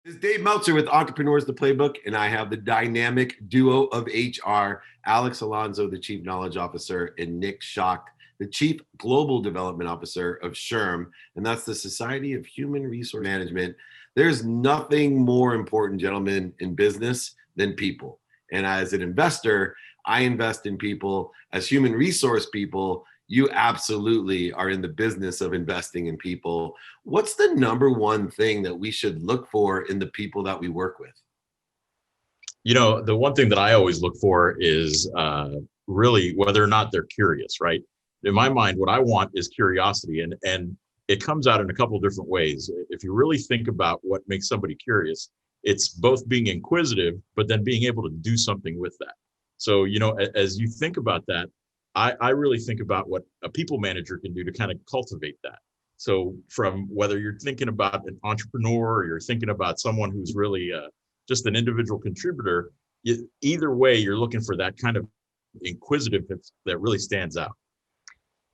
This is Dave Meltzer with Entrepreneurs, the Playbook, and I have the dynamic duo of HR, Alex Alonso, the Chief Knowledge Officer, and Nick Schacht, the Chief Global Development Officer of SHRM, and that's the Society of Human Resource Management. There's nothing more important, gentlemen, in business than people. And as an investor, I invest in people. As human resource people, you absolutely are in the business of investing in people. What's the number one thing that we should look for in the people that we work with? The one thing that I always look for is really whether or not they're curious, right? In my mind, what I want is curiosity, and it comes out in a couple of different ways. If you really think about what makes somebody curious, it's both being inquisitive, but then being able to do something with that. So, as you think about that, I really think about what a people manager can do to kind of cultivate that. So from whether you're thinking about an entrepreneur or you're thinking about someone who's really just an individual contributor, either way, you're looking for that kind of inquisitiveness that really stands out.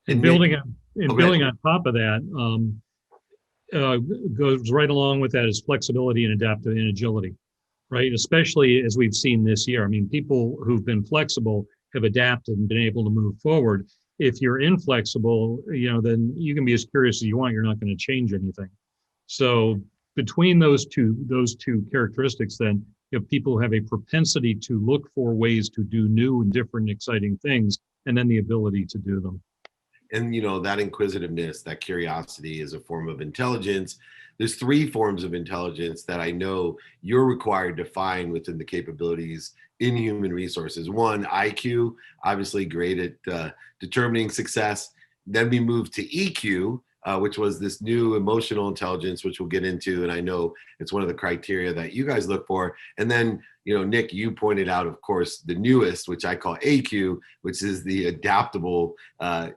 And building on top of that, goes right along with that is flexibility and adaptive and agility, right? Especially as we've seen this year. I mean, people who've been flexible have adapted and been able to move forward. If you're inflexible, then you can be as curious as you want. You're not going to change anything. So between those two characteristics, then you have people who have a propensity to look for ways to do new and different, exciting things, and then the ability to do them. And that inquisitiveness, that curiosity is a form of intelligence. There's three forms of intelligence that I know you're required to find within the capabilities in human resources. One, IQ, obviously great at determining success. Then we moved to EQ, which was this new emotional intelligence, which we'll get into. And I know it's one of the criteria that you guys look for. And then, Nick, you pointed out, of course, the newest, which I call AQ, which is the adaptable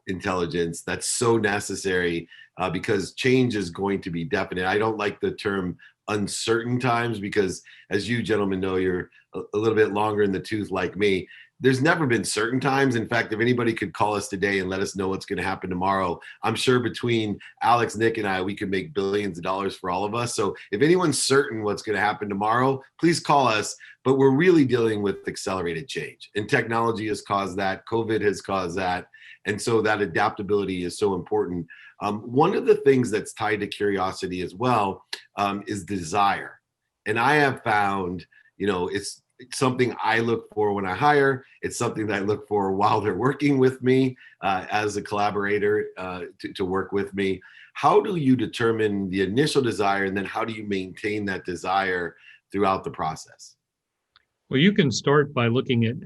intelligence that's so necessary because change is going to be definite. I don't like the term uncertain times because, as you gentlemen know, you're a little bit longer in the tooth like me. There's never been certain times. In fact, if anybody could call us today and let us know what's going to happen tomorrow, I'm sure between Alex, Nick, and I, we could make billions of dollars for all of us. So if anyone's certain what's going to happen tomorrow, please call us. But we're really dealing with accelerated change. And technology has caused that. COVID has caused that. And so that adaptability is so important. One of the things that's tied to curiosity as well is desire. And I have found, it's something I look for when I hire. It's something that I look for while they're working with me as a collaborator to work with me. How do you determine the initial desire, and then how do you maintain that desire throughout the process? Well, you can start by looking at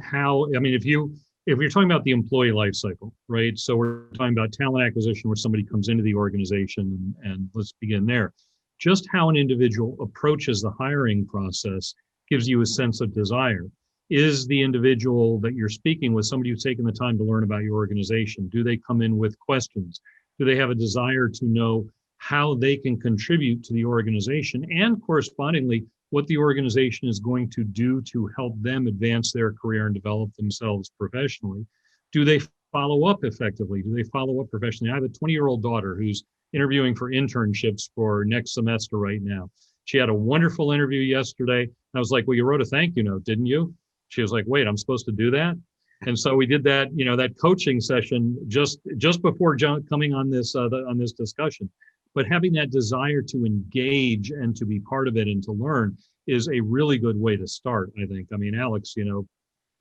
if you're talking about the employee life cycle, right? So we're talking about talent acquisition where somebody comes into the organization, and let's begin there. Just how an individual approaches the hiring process gives you a sense of desire. Is the individual that you're speaking with somebody who's taken the time to learn about your organization? Do they come in with questions? Do they have a desire to know how they can contribute to the organization, and correspondingly, what the organization is going to do to help them advance their career and develop themselves professionally? Do they follow up effectively? Do they follow up professionally? I have a 20-year-old daughter who's interviewing for internships for next semester right now. She had a wonderful interview yesterday. I was like, well, you wrote a thank you note, didn't you? She was like, wait, I'm supposed to do that? And so we did that, that coaching session just before coming on this discussion. But having that desire to engage and to be part of it and to learn is a really good way to start, I think. I mean, Alex,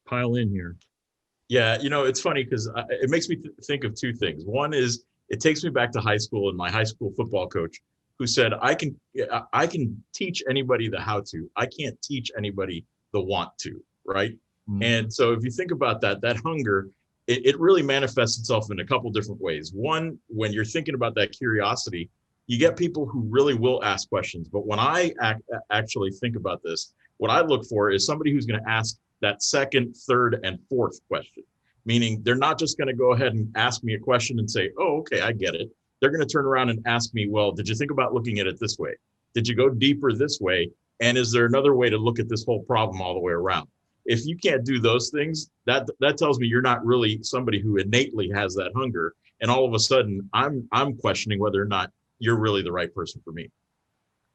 pile in here. Yeah, it's funny because it makes me think of two things. One is it takes me back to high school and my high school football coach who said, I can teach anybody the how to. I can't teach anybody the want to, right? Mm-hmm. And so if you think about that hunger, it really manifests itself in a couple different ways. One, when you're thinking about that curiosity, you get people who really will ask questions. But when I actually think about this, what I look for is somebody who's going to ask that second, third, and fourth question. Meaning they're not just going to go ahead and ask me a question and say, oh, okay, I get it. They're going to turn around and ask me, well, did you think about looking at it this way? Did you go deeper this way? And is there another way to look at this whole problem all the way around? If you can't do those things, that tells me you're not really somebody who innately has that hunger. And all of a sudden, I'm questioning whether or not you're really the right person for me.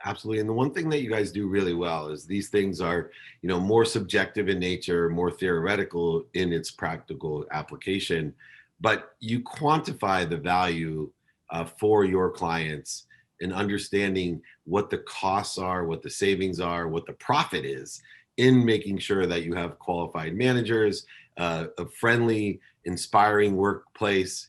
Absolutely. And the one thing that you guys do really well is these things are, more subjective in nature, more theoretical in its practical application, but you quantify the value for your clients and understanding what the costs are, what the savings are, what the profit is in making sure that you have qualified managers, a friendly, inspiring workplace.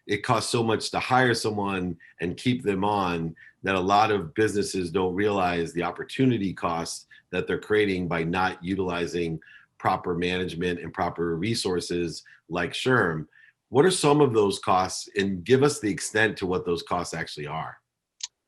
It costs so much to hire someone and keep them on that a lot of businesses don't realize the opportunity costs that they're creating by not utilizing proper management and proper resources like SHRM. What are some of those costs, and give us the extent to what those costs actually are?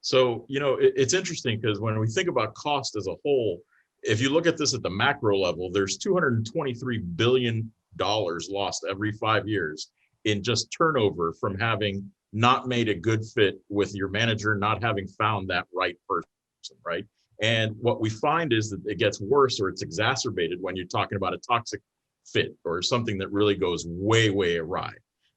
So, it's interesting because when we think about cost as a whole, if you look at this at the macro level, there's $223 billion lost every 5 years in just turnover from having not made a good fit with your manager, not having found that right person, right? And what we find is that it gets worse, or it's exacerbated when you're talking about a toxic fit or something that really goes way, way awry.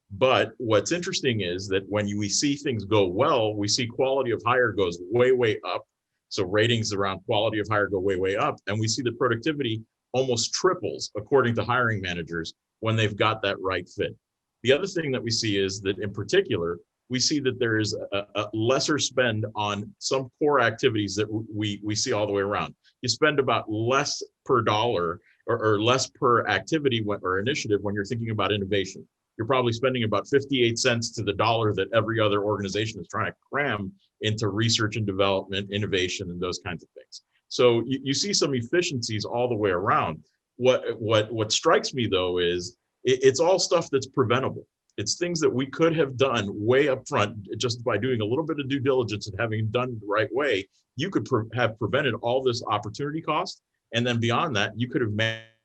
But what's interesting is that when we see things go well, we see quality of hire goes way, way up. So ratings around quality of hire go way, way up. And we see the productivity almost triples according to hiring managers when they've got that right fit. The other thing that we see is that in particular, we see that there is a lesser spend on some core activities that we see all the way around. You spend about less per dollar or less per activity or initiative when you're thinking about innovation. You're probably spending about 58 cents to the dollar that every other organization is trying to cram into research and development, innovation, and those kinds of things. So you see some efficiencies all the way around. What strikes me though is it's all stuff that's preventable. It's things that we could have done way up front just by doing a little bit of due diligence and having done the right way. You could have prevented all this opportunity cost. And then beyond that, you could have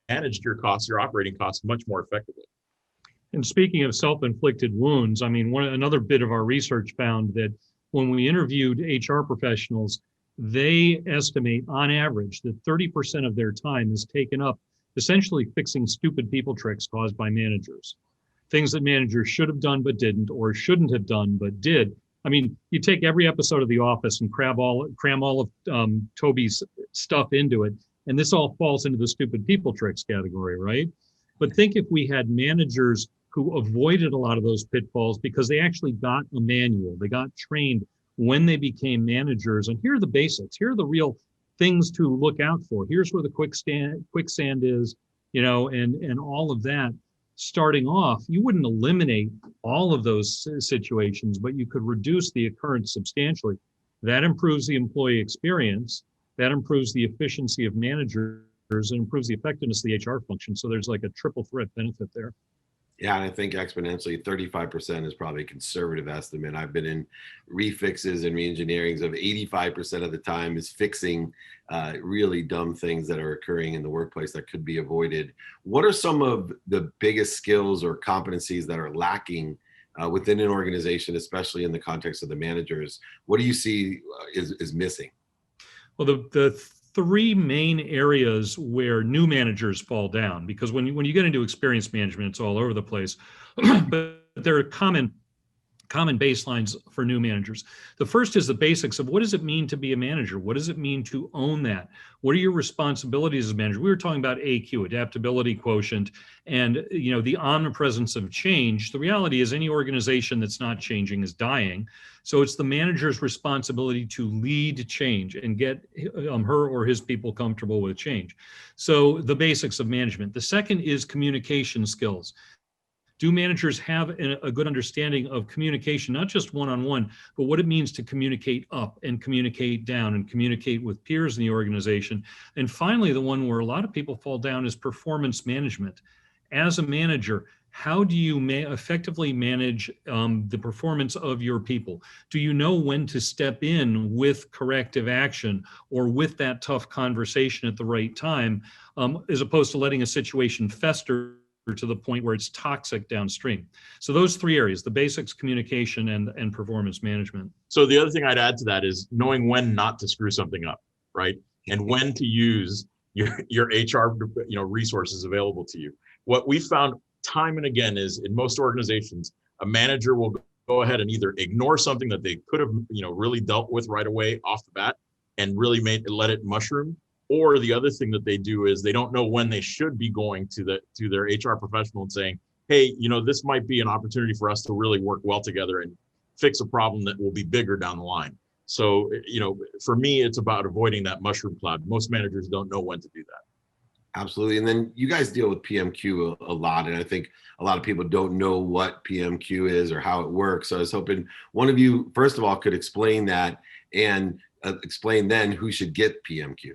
managed your costs, your operating costs much more effectively. And speaking of self-inflicted wounds, I mean, another bit of our research found that when we interviewed HR professionals, they estimate on average that 30% of their time is taken up essentially fixing stupid people tricks caused by managers. Things that managers should have done but didn't, or shouldn't have done but did. I mean, you take every episode of The Office and cram all of Toby's stuff into it, and this all falls into the stupid people tricks category, right? But think if we had managers who avoided a lot of those pitfalls because they actually got a manual, they got trained when they became managers, and here are the basics, here are the real things to look out for. Here's where the quicksand is, and all of that. Starting off, you wouldn't eliminate all of those situations, but you could reduce the occurrence substantially. That improves the employee experience, that improves the efficiency of managers, and improves the effectiveness of the HR function. So there's like a triple threat benefit there. Yeah, and I think exponentially 35% is probably a conservative estimate. I've been in refixes and reengineerings of 85% of the time is fixing really dumb things that are occurring in the workplace that could be avoided. What are some of the biggest skills or competencies that are lacking within an organization, especially in the context of the managers? What do you see is missing? Well, the three main areas where new managers fall down, because when you get into experience management, it's all over the place, but there are common baselines for new managers. The first is the basics of what does it mean to be a manager? What does it mean to own that? What are your responsibilities as a manager? We were talking about AQ, adaptability quotient, and the omnipresence of change. The reality is any organization that's not changing is dying. So it's the manager's responsibility to lead change and get her or his people comfortable with change. So the basics of management. The second is communication skills. Do managers have a good understanding of communication, not just one-on-one, but what it means to communicate up and communicate down and communicate with peers in the organization? And finally, the one where a lot of people fall down is performance management. As a manager, how do you effectively manage the performance of your people? Do you know when to step in with corrective action or with that tough conversation at the right time, as opposed to letting a situation fester to the point where it's toxic downstream? So those three areas, the basics, communication, and performance management. So the other thing I'd add to that is knowing when not to screw something up, right? And when to use your HR resources available to you. What we found time and again is in most organizations, a manager will go ahead and either ignore something that they could have really dealt with right away off the bat, and really let it mushroom. Or the other thing that they do is they don't know when they should be going to their HR professional and saying, hey, this might be an opportunity for us to really work well together and fix a problem that will be bigger down the line. So, for me, it's about avoiding that mushroom cloud. Most managers don't know when to do that. Absolutely. And then you guys deal with PMQ a lot. And I think a lot of people don't know what PMQ is or how it works. So I was hoping one of you, first of all, could explain that and explain then who should get PMQ.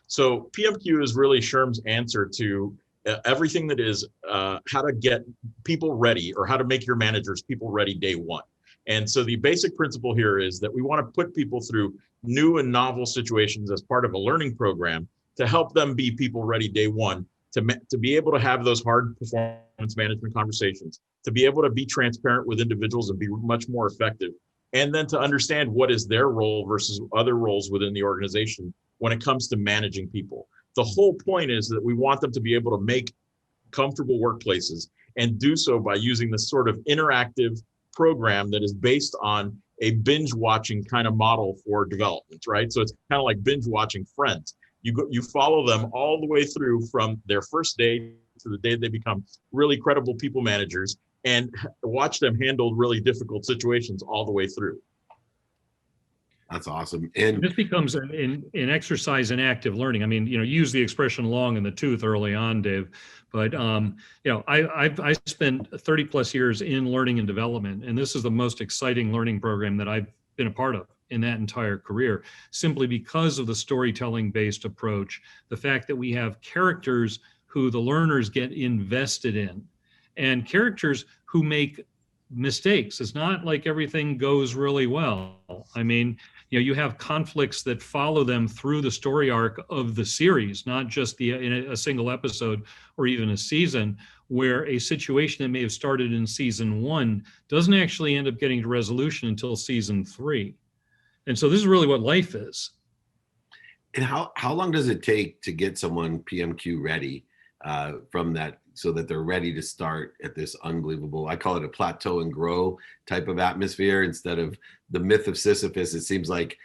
So PMQ is really SHRM's answer to everything that is how to get people ready, or how to make your managers people ready day one. And so the basic principle here is that we want to put people through new and novel situations as part of a learning program to help them be people ready day one, to be able to have those hard performance management conversations, to be able to be transparent with individuals and be much more effective, and then to understand what is their role versus other roles within the organization when it comes to managing people. The whole point is that we want them to be able to make comfortable workplaces, and do so by using this sort of interactive program that is based on a binge watching kind of model for development, right? So it's kind of like binge watching Friends. You follow them all the way through from their first day to the day they become really credible people managers, and watch them handle really difficult situations all the way through. That's awesome. And this becomes an exercise in active learning. I mean, you use the expression long in the tooth early on, Dave, but I spent 30 plus years in learning and development, and this is the most exciting learning program that I've been a part of in that entire career, simply because of the storytelling based approach, the fact that we have characters who the learners get invested in, and characters who make mistakes. It's not like everything goes really well. I mean, you have conflicts that follow them through the story arc of the series, not just in a single episode or even a season, where a situation that may have started in season 1 doesn't actually end up getting to resolution until season 3. And so this is really what life is. And how long does it take to get someone PMQ ready from that, so that they're ready to start at this unbelievable, I call it a plateau and grow type of atmosphere instead of the myth of Sisyphus? It seems like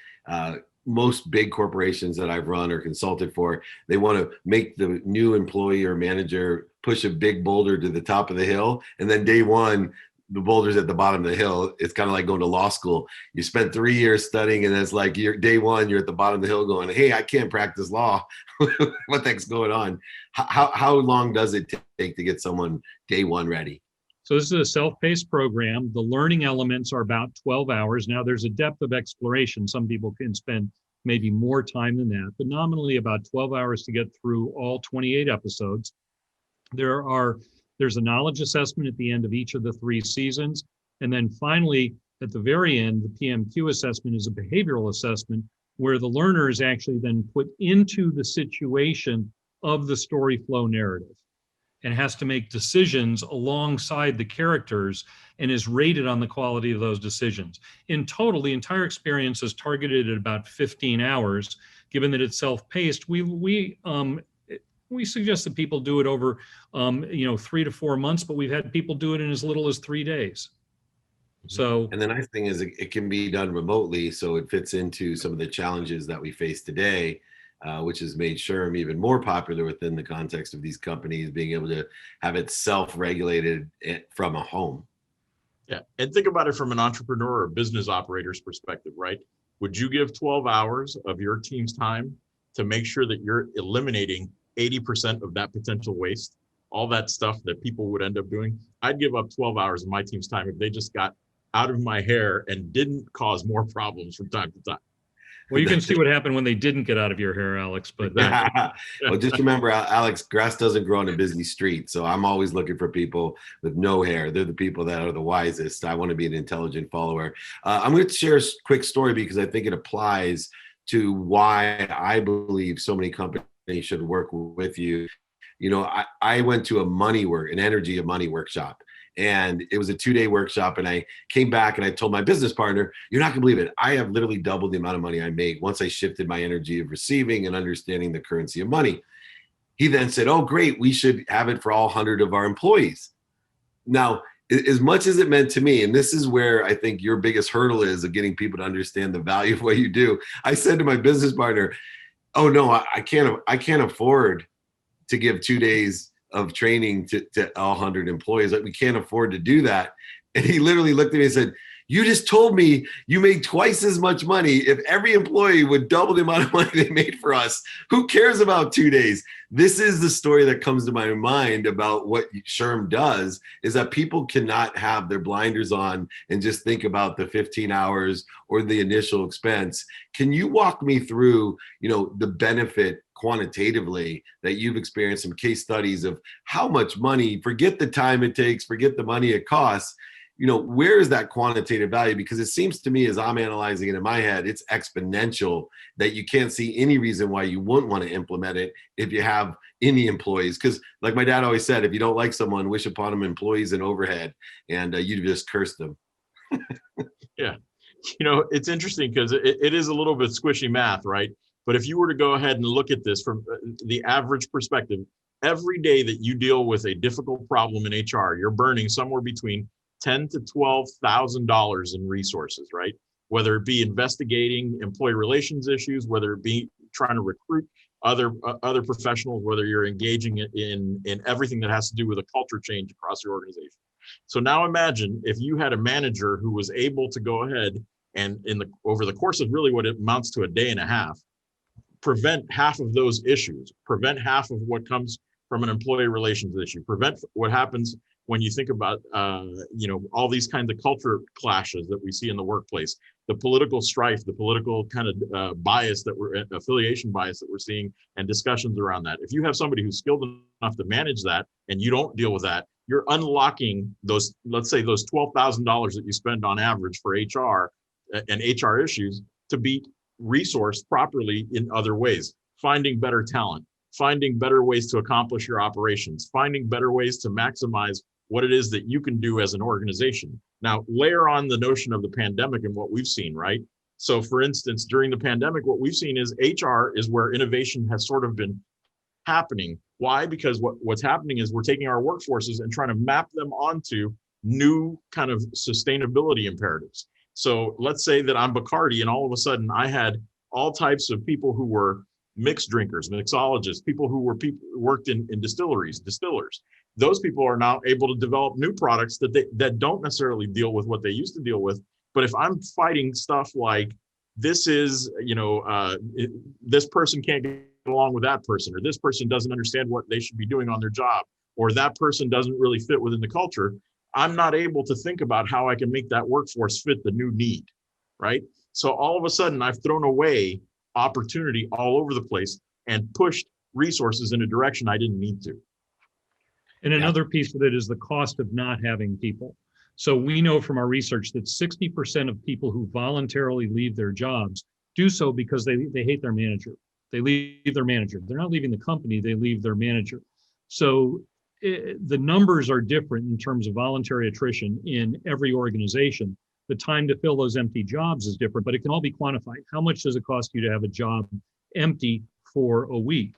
most big corporations that I've run or consulted for, they want to make the new employee or manager push a big boulder to the top of the hill. And then day one, the boulder's at the bottom of the hill. It's kind of like going to law school. You spent 3 years studying, and it's like day one, you're at the bottom of the hill going, hey, I can't practice law. What the heck's going on? How long does it take to get someone day one ready? So this is a self-paced program. The learning elements are about 12 hours. Now there's a depth of exploration. Some people can spend maybe more time than that, but nominally about 12 hours to get through all 28 episodes. There's a knowledge assessment at the end of each of the 3 seasons. And then finally, at the very end, the PMQ assessment is a behavioral assessment where the learner is actually then put into the situation of the story flow narrative and has to make decisions alongside the characters and is rated on the quality of those decisions. In total, the entire experience is targeted at about 15 hours. Given that it's self-paced, we suggest that people do it over 3 to 4 months, but we've had people do it in as little as 3 days. So, and the nice thing is it can be done remotely, so it fits into some of the challenges that we face today, which has made SHRM even more popular within the context of these companies being able to have it self-regulated from a home. Yeah, and think about it from an entrepreneur or business operator's perspective, right? Would you give 12 hours of your team's time to make sure that you're eliminating 80% of that potential waste, all that stuff that people would end up doing? I'd give up 12 hours of my team's time if they just got out of my hair and didn't cause more problems from time to time. Well, you can see what happened when they didn't get out of your hair, Alex. But well, just remember, Alex, grass doesn't grow on a busy street. So I'm always looking for people with no hair. They're the people that are the wisest. I want to be an intelligent follower. I'm going to share a quick story because I think it applies to why I believe so many companies should work with you. I went to an energy of money workshop. And it was a 2-day workshop. And I came back and I told my business partner, you're not gonna believe it. I have literally doubled the amount of money I made once I shifted my energy of receiving and understanding the currency of money. He then said, oh, great, we should have it for all 100 of our employees. Now, as much as it meant to me, and this is where I think your biggest hurdle is of getting people to understand the value of what you do. I said to my business partner, oh no, I can't afford to give 2 days of training to all 100 employees. Like, we can't afford to do that. And he literally looked at me and said, you just told me you made twice as much money. If every employee would double the amount of money they made for us, who cares about 2 days? This is the story that comes to my mind about what SHRM does, is that people cannot have their blinders on and just think about the 15 hours or the initial expense. Can you walk me through, the benefit quantitatively that you've experienced, some case studies of how much money, forget the time it takes, forget the money it costs, where is that quantitative value? Because it seems to me, as I'm analyzing it in my head, it's exponential, that you can't see any reason why you wouldn't want to implement it if you have any employees. Because like my dad always said, if you don't like someone, wish upon them employees and overhead, and you just curse them. Yeah. It's interesting because it is a little bit squishy math, right? But if you were to go ahead and look at this from the average perspective, every day that you deal with a difficult problem in HR, you're burning somewhere between $10,000 to $12,000 in resources, right? Whether it be investigating employee relations issues, whether it be trying to recruit other professionals, whether you're engaging in everything that has to do with a culture change across your organization. So now imagine if you had a manager who was able to go ahead and over the course of really what it amounts to a day and a half, prevent half of those issues, prevent half of what comes from an employee relations issue, prevent what happens when you think about, all these kinds of culture clashes that we see in the workplace, the political strife, the political kind of affiliation bias that we're seeing, and discussions around that. If you have somebody who's skilled enough to manage that and you don't deal with that, you're unlocking those, let's say those $12,000 that you spend on average for HR and HR issues to be resourced properly in other ways, finding better talent, finding better ways to accomplish your operations, finding better ways to maximize what it is that you can do as an organization. Now, layer on the notion of the pandemic and what we've seen, right? So for instance, during the pandemic, what we've seen is HR is where innovation has sort of been happening. Why? Because what's happening is we're taking our workforces and trying to map them onto new kind of sustainability imperatives. So let's say that I'm Bacardi and all of a sudden I had all types of people who were mixed drinkers, mixologists, people who worked in distilleries, distillers. Those people are now able to develop new products that don't necessarily deal with what they used to deal with. But if I'm fighting stuff like this is, this person can't get along with that person, or this person doesn't understand what they should be doing on their job, or that person doesn't really fit within the culture, I'm not able to think about how I can make that workforce fit the new need, right? So all of a sudden I've thrown away opportunity all over the place and pushed resources in a direction I didn't need to. And another piece of it is the cost of not having people. So we know from our research that 60% of people who voluntarily leave their jobs do so because they hate their manager. They leave their manager. They're not leaving the company, they leave their manager. So the numbers are different in terms of voluntary attrition in every organization. The time to fill those empty jobs is different, but it can all be quantified. How much does it cost you to have a job empty for a week?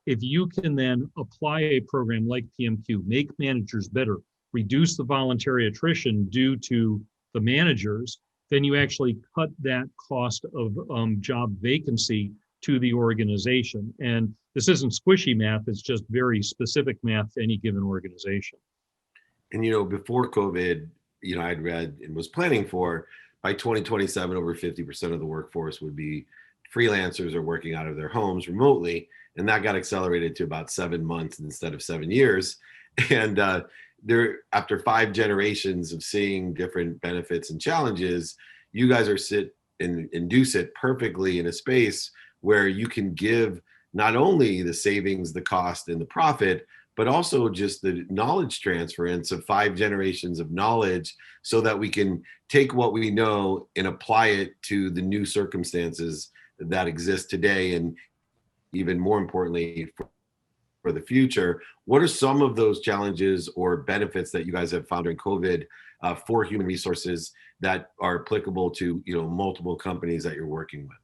If you can then apply a program like PMQ, make managers better, reduce the voluntary attrition due to the managers, then you actually cut that cost of job vacancy to the organization. And this isn't squishy math, it's just very specific math to any given organization. And, before COVID, I'd read and was planning for by 2027, over 50% of the workforce would be freelancers or working out of their homes remotely. And that got accelerated to about 7 months instead of 7 years. And after 5 generations of seeing different benefits and challenges, you guys are sit and do sit perfectly in a space where you can give not only the savings, the cost, and the profit, but also just the knowledge transference of 5 generations of knowledge so that we can take what we know and apply it to the new circumstances that exist today, and even more importantly, for the future. What are some of those challenges or benefits that you guys have found during COVID for human resources that are applicable to multiple companies that you're working with?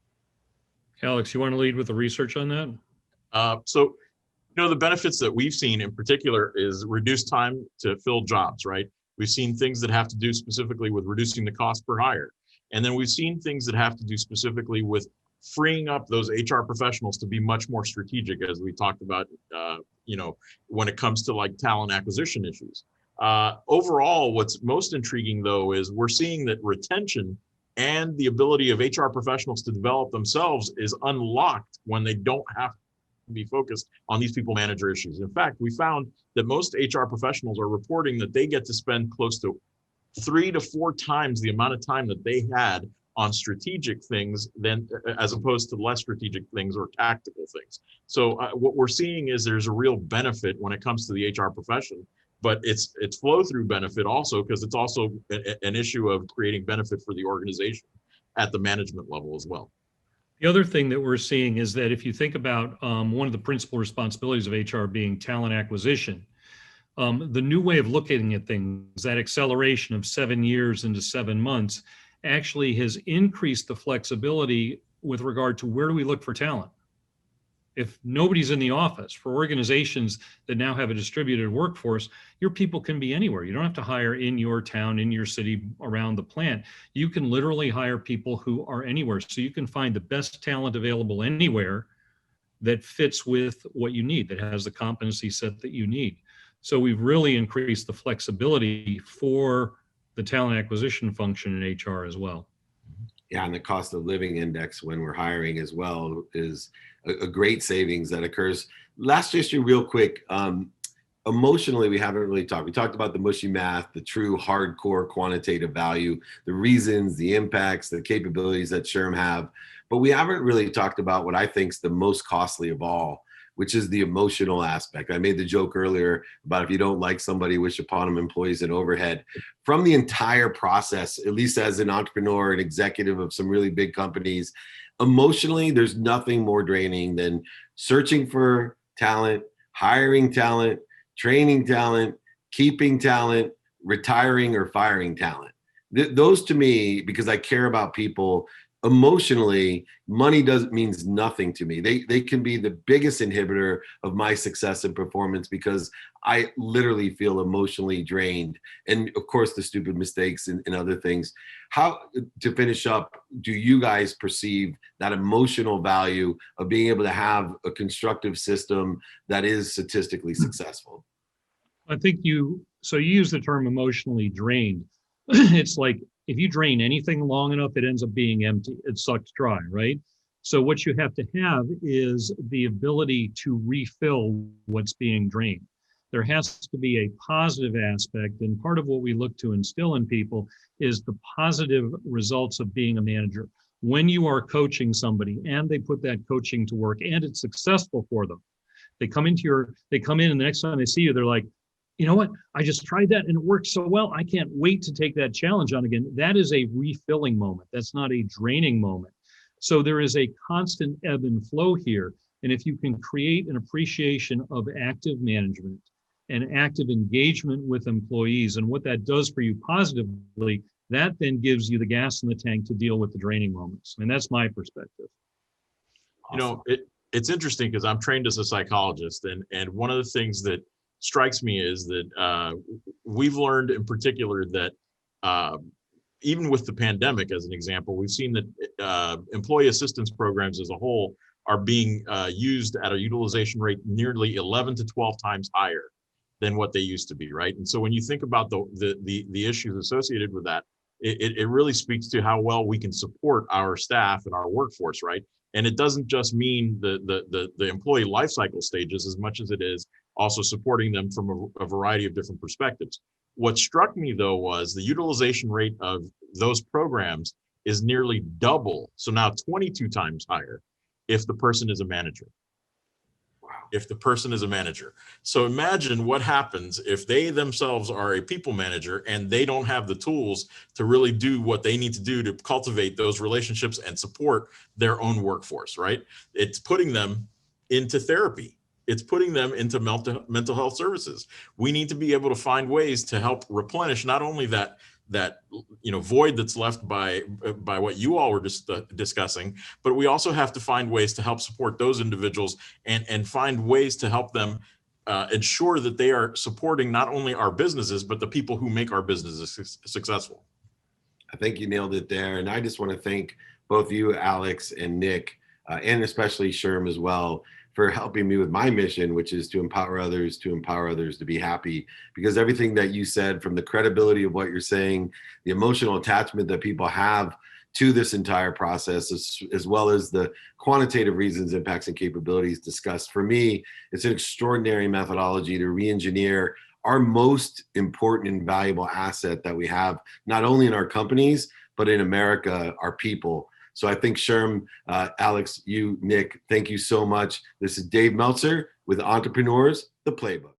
Alex, you want to lead with the research on that? So the benefits that we've seen in particular is reduced time to fill jobs, right? We've seen things that have to do specifically with reducing the cost per hire. And then we've seen things that have to do specifically with freeing up those HR professionals to be much more strategic, as we talked about, when it comes to like talent acquisition issues. Overall, what's most intriguing, though, is we're seeing that retention and the ability of HR professionals to develop themselves is unlocked when they don't have to be focused on these people manager issues. In fact, we found that most HR professionals are reporting that they get to spend close to 3 to 4 times the amount of time that they had on strategic things than as opposed to less strategic things or tactical things. So what we're seeing is there's a real benefit when it comes to the HR profession, but it's flow through benefit also, because it's also an issue of creating benefit for the organization at the management level as well. The other thing that we're seeing is that if you think about one of the principal responsibilities of HR being talent acquisition, the new way of looking at things, that acceleration of 7 years into 7 months, actually has increased the flexibility with regard to where do we look for talent. If nobody's in the office, for organizations that now have a distributed workforce, your people can be anywhere. You don't have to hire in your town, in your city, around the plant. You can literally hire people who are anywhere. So you can find the best talent available anywhere that fits with what you need, that has the competency set that you need. So we've really increased the flexibility for the talent acquisition function in HR as well. Yeah, and the cost of living index when we're hiring as well is a great savings that occurs. Last issue, real quick. Emotionally, we haven't really talked. We talked about the mushy math, the true hardcore quantitative value, the reasons, the impacts, the capabilities that SHRM have, but we haven't really talked about what I think is the most costly of all, which is the emotional aspect. I made the joke earlier about if you don't like somebody, wish upon them employees and overhead. From the entire process, at least as an entrepreneur, an executive of some really big companies, emotionally, there's nothing more draining than searching for talent, hiring talent, training talent, keeping talent, retiring or firing talent. Those to me, because I care about people, emotionally, money means nothing to me. They can be the biggest inhibitor of my success and performance because I literally feel emotionally drained. And of course, the stupid mistakes and other things. How, to finish up, do you guys perceive that emotional value of being able to have a constructive system that is statistically successful? I think you use the term emotionally drained. It's like, if you drain anything long enough, it ends up being empty. It sucks dry, right? So what you have to have is the ability to refill what's being drained. There has to be a positive aspect, and part of what we look to instill in people is the positive results of being a manager. When you are coaching somebody and they put that coaching to work and it's successful for them, they come in and the next time they see you, they're like, you know what? I just tried that and it worked so well. I can't wait to take that challenge on again. That is a refilling moment. That's not a draining moment. So there is a constant ebb and flow here. And if you can create an appreciation of active management and active engagement with employees and what that does for you positively, that then gives you the gas in the tank to deal with the draining moments. And that's my perspective. Awesome. It's interesting because I'm trained as a psychologist, and one of the things that strikes me is that we've learned in particular that even with the pandemic as an example, we've seen that employee assistance programs as a whole are being used at a utilization rate nearly 11 to 12 times higher than what they used to be, right? And so when you think about the issues associated with that, it really speaks to how well we can support our staff and our workforce, right? And it doesn't just mean the employee life cycle stages as much as it is also supporting them from a variety of different perspectives. What struck me, though, was the utilization rate of those programs is nearly double. So now 22 times higher if the person is a manager. Wow. If the person is a manager. So imagine what happens if they themselves are a people manager and they don't have the tools to really do what they need to do to cultivate those relationships and support their own workforce, right? It's putting them into therapy. It's putting them into mental health services. We need to be able to find ways to help replenish not only that void that's left by what you all were just discussing, but we also have to find ways to help support those individuals and find ways to help them ensure that they are supporting not only our businesses, but the people who make our businesses successful. I think you nailed it there. And I just want to thank both you, Alex and Nick, and especially SHRM as well, for helping me with my mission, which is to empower others to be happy. Because everything that you said, from the credibility of what you're saying, the emotional attachment that people have to this entire process, as well as the quantitative reasons, impacts, and capabilities discussed, for me, it's an extraordinary methodology to re-engineer our most important and valuable asset that we have, not only in our companies, but in America, our people. So I think SHRM, Alex, you, Nick, thank you so much. This is Dave Meltzer with Entrepreneurs, the Playbook.